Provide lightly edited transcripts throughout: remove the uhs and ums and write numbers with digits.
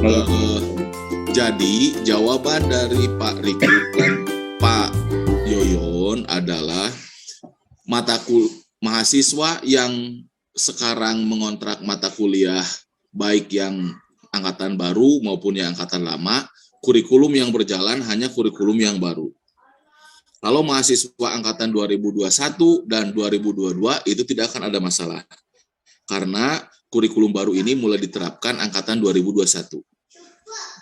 Eh, jadi jawaban dari Pak Riko dan Pak Yoyon adalah mahasiswa yang sekarang mengontrak mata kuliah baik yang angkatan baru maupun yang angkatan lama, kurikulum yang berjalan hanya kurikulum yang baru. Kalau mahasiswa angkatan 2021 dan 2022 itu tidak akan ada masalah. Karena kurikulum baru ini mulai diterapkan angkatan 2021.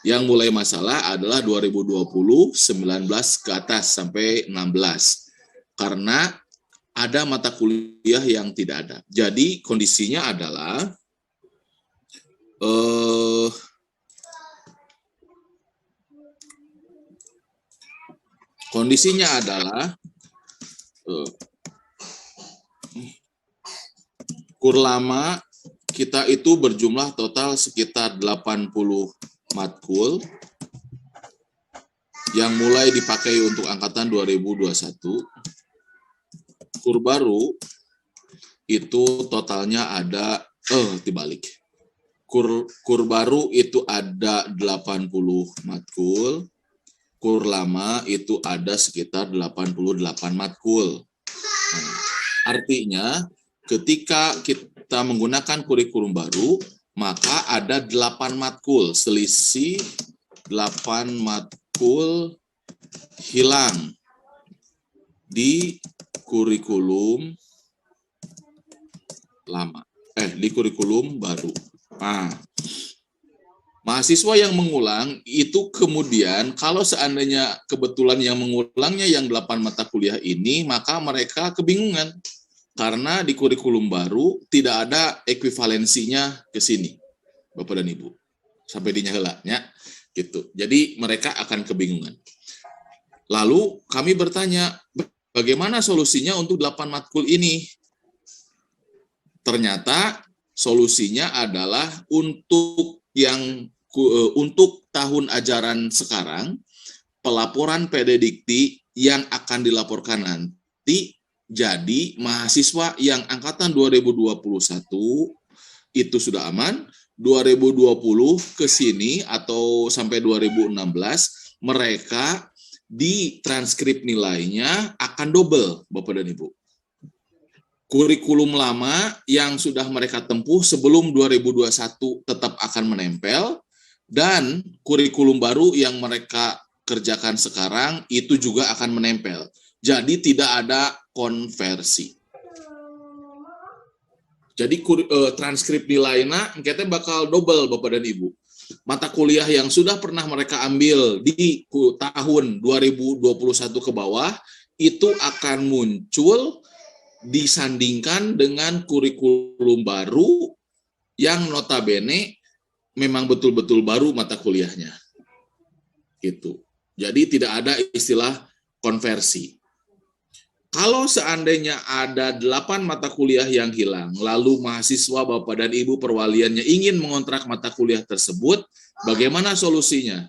Yang mulai masalah adalah 2020, 19 ke atas sampai 16. Karena ada mata kuliah yang tidak ada. Jadi kondisinya adalah kur lama kita itu berjumlah total sekitar 80 matkul yang mulai dipakai untuk angkatan 2021. Kur baru itu totalnya ada dibalik. Kur baru itu ada 80 matkul. Kur lama itu ada sekitar 88 matkul. Nah, artinya ketika kita menggunakan kurikulum baru, maka ada 8 matkul, selisih 8 matkul hilang di kurikulum lama, di kurikulum baru. Nah, mahasiswa yang mengulang itu kemudian kalau seandainya kebetulan yang mengulangnya yang 8 mata kuliah ini, maka mereka kebingungan. Karena di kurikulum baru tidak ada ekuivalensinya ke sini, Bapak dan Ibu. Sampai dinyalanya gitu. Jadi mereka akan kebingungan. Lalu kami bertanya, bagaimana solusinya untuk 8 matkul ini? Ternyata solusinya adalah untuk tahun ajaran sekarang, pelaporan PD Dikti yang akan dilaporkan nanti. Jadi mahasiswa yang angkatan 2021 itu sudah aman, 2020 ke sini atau sampai 2016 mereka di transkrip nilainya akan double, Bapak dan Ibu. Kurikulum lama yang sudah mereka tempuh sebelum 2021 tetap akan menempel, dan kurikulum baru yang mereka kerjakan sekarang itu juga akan menempel. Jadi tidak ada konversi. Jadi transkrip nilainya kita bakal double, Bapak dan Ibu. Mata kuliah yang sudah pernah mereka ambil di tahun 2021 ke bawah itu akan muncul disandingkan dengan kurikulum baru yang notabene memang betul-betul baru mata kuliahnya. Gitu. Jadi tidak ada istilah konversi. Kalau seandainya ada 8 mata kuliah yang hilang, lalu mahasiswa Bapak dan Ibu perwaliannya ingin mengontrak mata kuliah tersebut, bagaimana solusinya?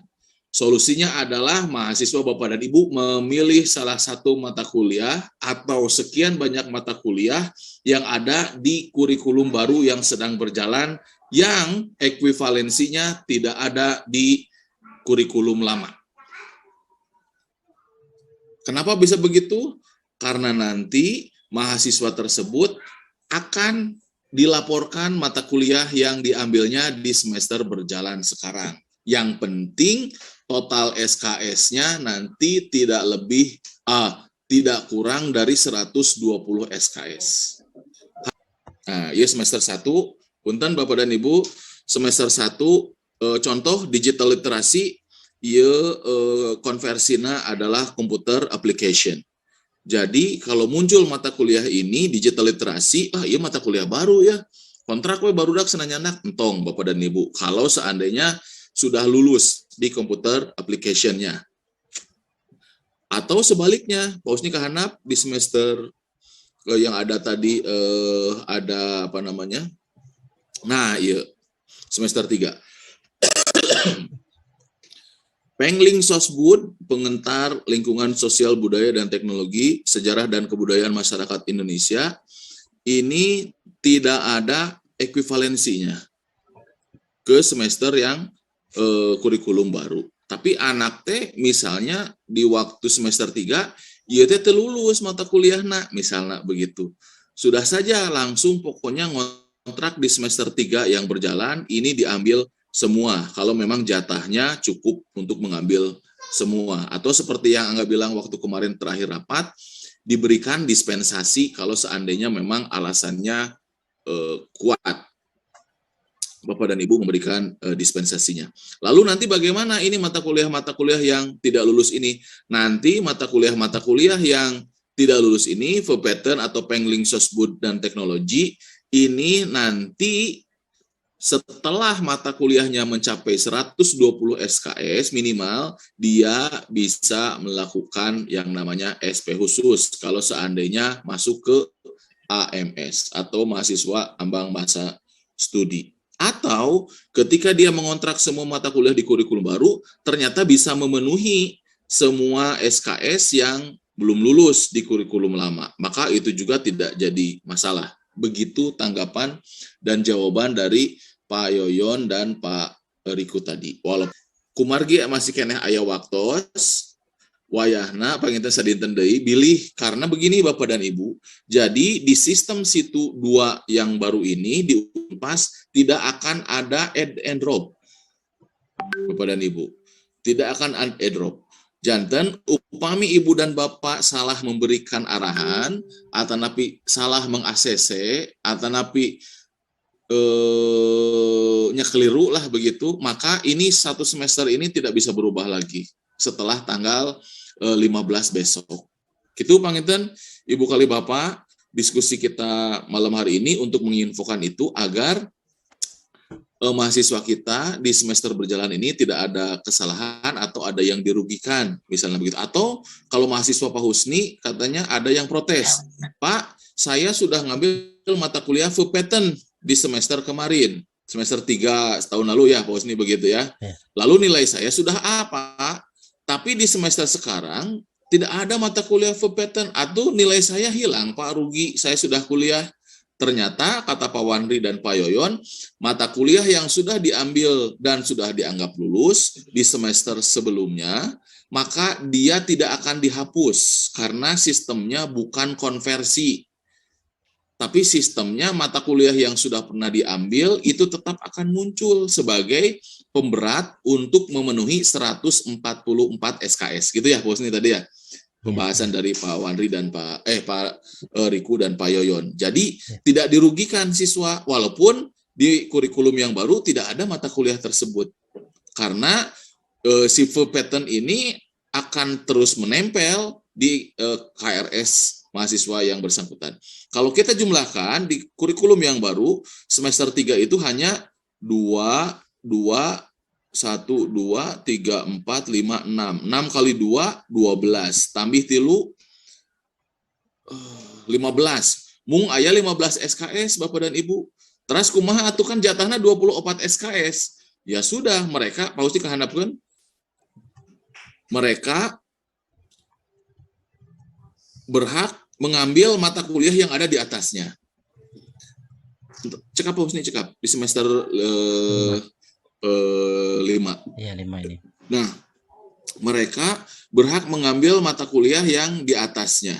Solusinya adalah mahasiswa Bapak dan Ibu memilih salah satu mata kuliah atau sekian banyak mata kuliah yang ada di kurikulum baru yang sedang berjalan, yang ekuivalensinya tidak ada di kurikulum lama. Kenapa bisa begitu? Karena nanti mahasiswa tersebut akan dilaporkan mata kuliah yang diambilnya di semester berjalan sekarang. Yang penting total SKS-nya nanti tidak kurang dari 120 SKS. Nah, ya semester 1, punten Bapak dan Ibu, semester 1 contoh digital literasi, ya konversinya adalah computer application. Jadi kalau muncul mata kuliah ini digital literasi, iya mata kuliah baru ya. Kontrak we baru dak senanya anak entong Bapak dan Ibu. Kalau seandainya sudah lulus di computer application-nya. Atau sebaliknya, pausnya kehanap di semester yang ada tadi ada apa namanya? Nah, iya. Semester 3. Pengling Sosbud, pengentar lingkungan sosial budaya dan teknologi, sejarah dan kebudayaan masyarakat Indonesia, ini tidak ada ekuivalensinya ke semester yang kurikulum baru. Tapi anak teh misalnya di waktu semester 3, ieu teh teu lulus mata kuliahna, misalnya begitu. Sudah saja langsung pokoknya ngontrak di semester 3 yang berjalan, ini diambil semua, kalau memang jatahnya cukup untuk mengambil semua. Atau seperti yang Angga bilang waktu kemarin terakhir rapat, diberikan dispensasi kalau seandainya memang alasannya kuat. Bapak dan Ibu memberikan dispensasinya. Lalu nanti bagaimana ini mata kuliah yang tidak lulus ini? Nanti mata kuliah yang tidak lulus ini, Pattern atau Pengling Sosbud dan Teknologi, ini nanti setelah mata kuliahnya mencapai 120 SKS minimal, dia bisa melakukan yang namanya SP khusus kalau seandainya masuk ke AMS atau mahasiswa ambang masa studi. Atau ketika dia mengontrak semua mata kuliah di kurikulum baru, ternyata bisa memenuhi semua SKS yang belum lulus di kurikulum lama. Maka itu juga tidak jadi masalah. Begitu tanggapan dan jawaban dari Pak Yoyon dan Pak Riku tadi. Walaupun kumargi masih kena aya waktos, wayahna panginten sadinten deui bilih karena begini Bapak dan Ibu. Jadi di sistem situ 2 yang baru ini di Unpas tidak akan ada add and drop. Bapak dan Ibu, tidak akan add and drop. Janten upami Ibu dan Bapak salah memberikan arahan atau napi salah meng-ACC atau napi keliru lah begitu, maka ini satu semester ini tidak bisa berubah lagi setelah tanggal 15 besok. Gitu panginten, Ibu kali Bapak, diskusi kita malam hari ini untuk menginfokan itu agar mahasiswa kita di semester berjalan ini tidak ada kesalahan atau ada yang dirugikan, misalnya begitu. Atau kalau mahasiswa Pak Husni katanya ada yang protes, Pak, saya sudah ngambil mata kuliah Pattern di semester kemarin, semester 3 tahun lalu ya Pak Husni begitu ya. Lalu nilai saya sudah apa? Tapi di semester sekarang tidak ada mata kuliah Pattern atau nilai saya hilang, Pak, rugi, saya sudah kuliah. Ternyata kata Pak Wandri dan Pak Yoyon, mata kuliah yang sudah diambil dan sudah dianggap lulus di semester sebelumnya, maka dia tidak akan dihapus karena sistemnya bukan konversi. Tapi sistemnya mata kuliah yang sudah pernah diambil itu tetap akan muncul sebagai pemberat untuk memenuhi 144 SKS. Gitu ya, Pak Husni tadi ya? Pembahasan dari Pak Wandri dan Pak Riku dan Pak Yoyon. Jadi tidak dirugikan siswa walaupun di kurikulum yang baru tidak ada mata kuliah tersebut. Karena si Pattern ini akan terus menempel di KRS mahasiswa yang bersangkutan. Kalau kita jumlahkan di kurikulum yang baru semester 3 itu hanya 1, 2, 3, 4, 5, 6. 6 kali 2, 12. Tambih tilu, 15. Mung aya 15 SKS, Bapak dan Ibu. Terus kumaha atuh kan jatahna 24 SKS. Ya sudah, mereka, Pak Usti kehandapkeun, mereka berhak mengambil mata kuliah yang ada di atasnya. Cekap Pak Husni, cekap. Di semester 5. Iya, 5 ini. Nah, mereka berhak mengambil mata kuliah yang di atasnya.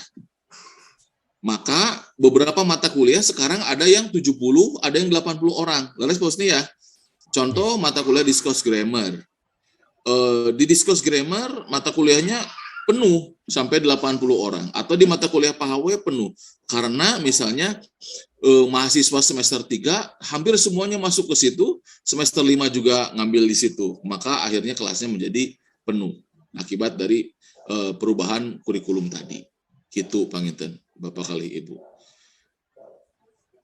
Maka beberapa mata kuliah sekarang ada yang 70, ada yang 80 orang. Lalu Pak ya. Contoh mata kuliah Discourse Grammar. Di Discourse Grammar mata kuliahnya penuh sampai 80 orang. Atau di mata kuliah Pak HW penuh. Karena misalnya mahasiswa semester 3 hampir semuanya masuk ke situ, semester 5 juga ngambil di situ, maka akhirnya kelasnya menjadi penuh akibat dari perubahan kurikulum tadi. Gitu panginten Bapak kali Ibu.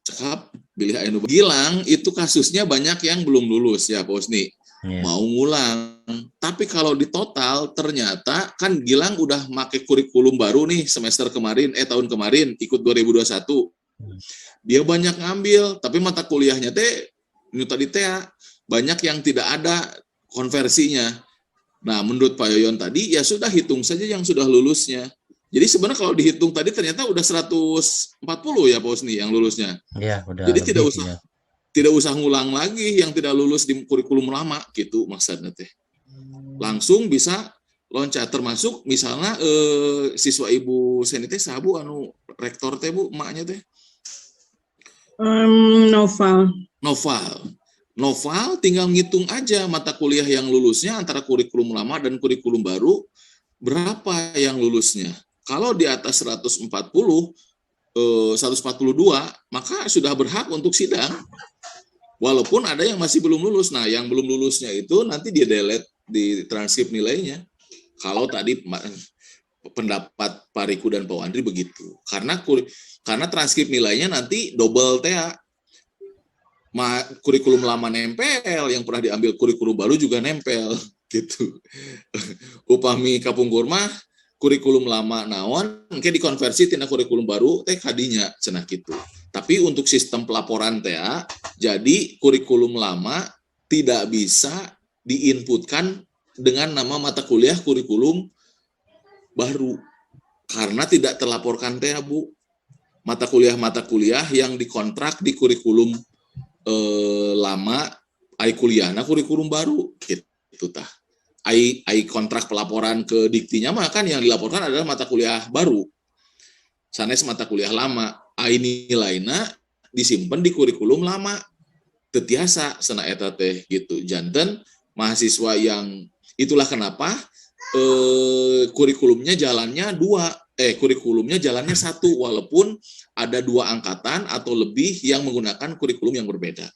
Cekap bilih anu Gilang itu kasusnya banyak yang belum lulus ya Pak Husni. Mau ngulang. Tapi kalau di total ternyata kan Gilang udah make kurikulum baru nih semester kemarin, tahun kemarin ikut 2021. Dia banyak ngambil, tapi mata kuliahnya ini tadi banyak yang tidak ada konversinya. Nah, menurut Pak Yoyon tadi, ya sudah hitung saja yang sudah lulusnya. Jadi sebenarnya kalau dihitung tadi ternyata udah 140 ya Pak Husni yang lulusnya. Iya, udah. Jadi lebih, tidak usah ya. tidak usah ngulang lagi yang tidak lulus di kurikulum lama gitu maksudnya teh. Langsung bisa loncat, termasuk misalnya siswa Ibu Seni teh sabu anu rektor teh Bu, emaknya teh Noval tinggal ngitung aja mata kuliah yang lulusnya antara kurikulum lama dan kurikulum baru, berapa yang lulusnya. Kalau di atas 140, 142, maka sudah berhak untuk sidang. Walaupun ada yang masih belum lulus. Nah, yang belum lulusnya itu nanti dia delete di transkrip nilainya. Kalau tadi pendapat Pak Riku dan Pak Wandri begitu. Karena transkrip nilainya nanti double TA. Kurikulum lama nempel, yang pernah diambil kurikulum baru juga nempel gitu. Upami kapungkur mah kurikulum lama naon engke dikonversi tina kurikulum baru teh kadinya cenah kitu. Tapi untuk sistem pelaporan teh jadi kurikulum lama tidak bisa diinputkan dengan nama mata kuliah kurikulum baru karena tidak terlaporkan teh Bu. Mata kuliah yang dikontrak di kurikulum lama ai kuliahna kurikulum baru gitu tah. Ai kontrak pelaporan ke diktinya mah kan yang dilaporkan adalah mata kuliah baru. Sanes mata kuliah lama, ai nilaina disimpan di kurikulum lama. Teu tiasa cenah eta teh gitu. Janten mahasiswa yang itulah kenapa kurikulumnya jalannya satu walaupun ada 2 angkatan atau lebih yang menggunakan kurikulum yang berbeda.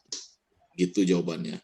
Gitu jawabannya.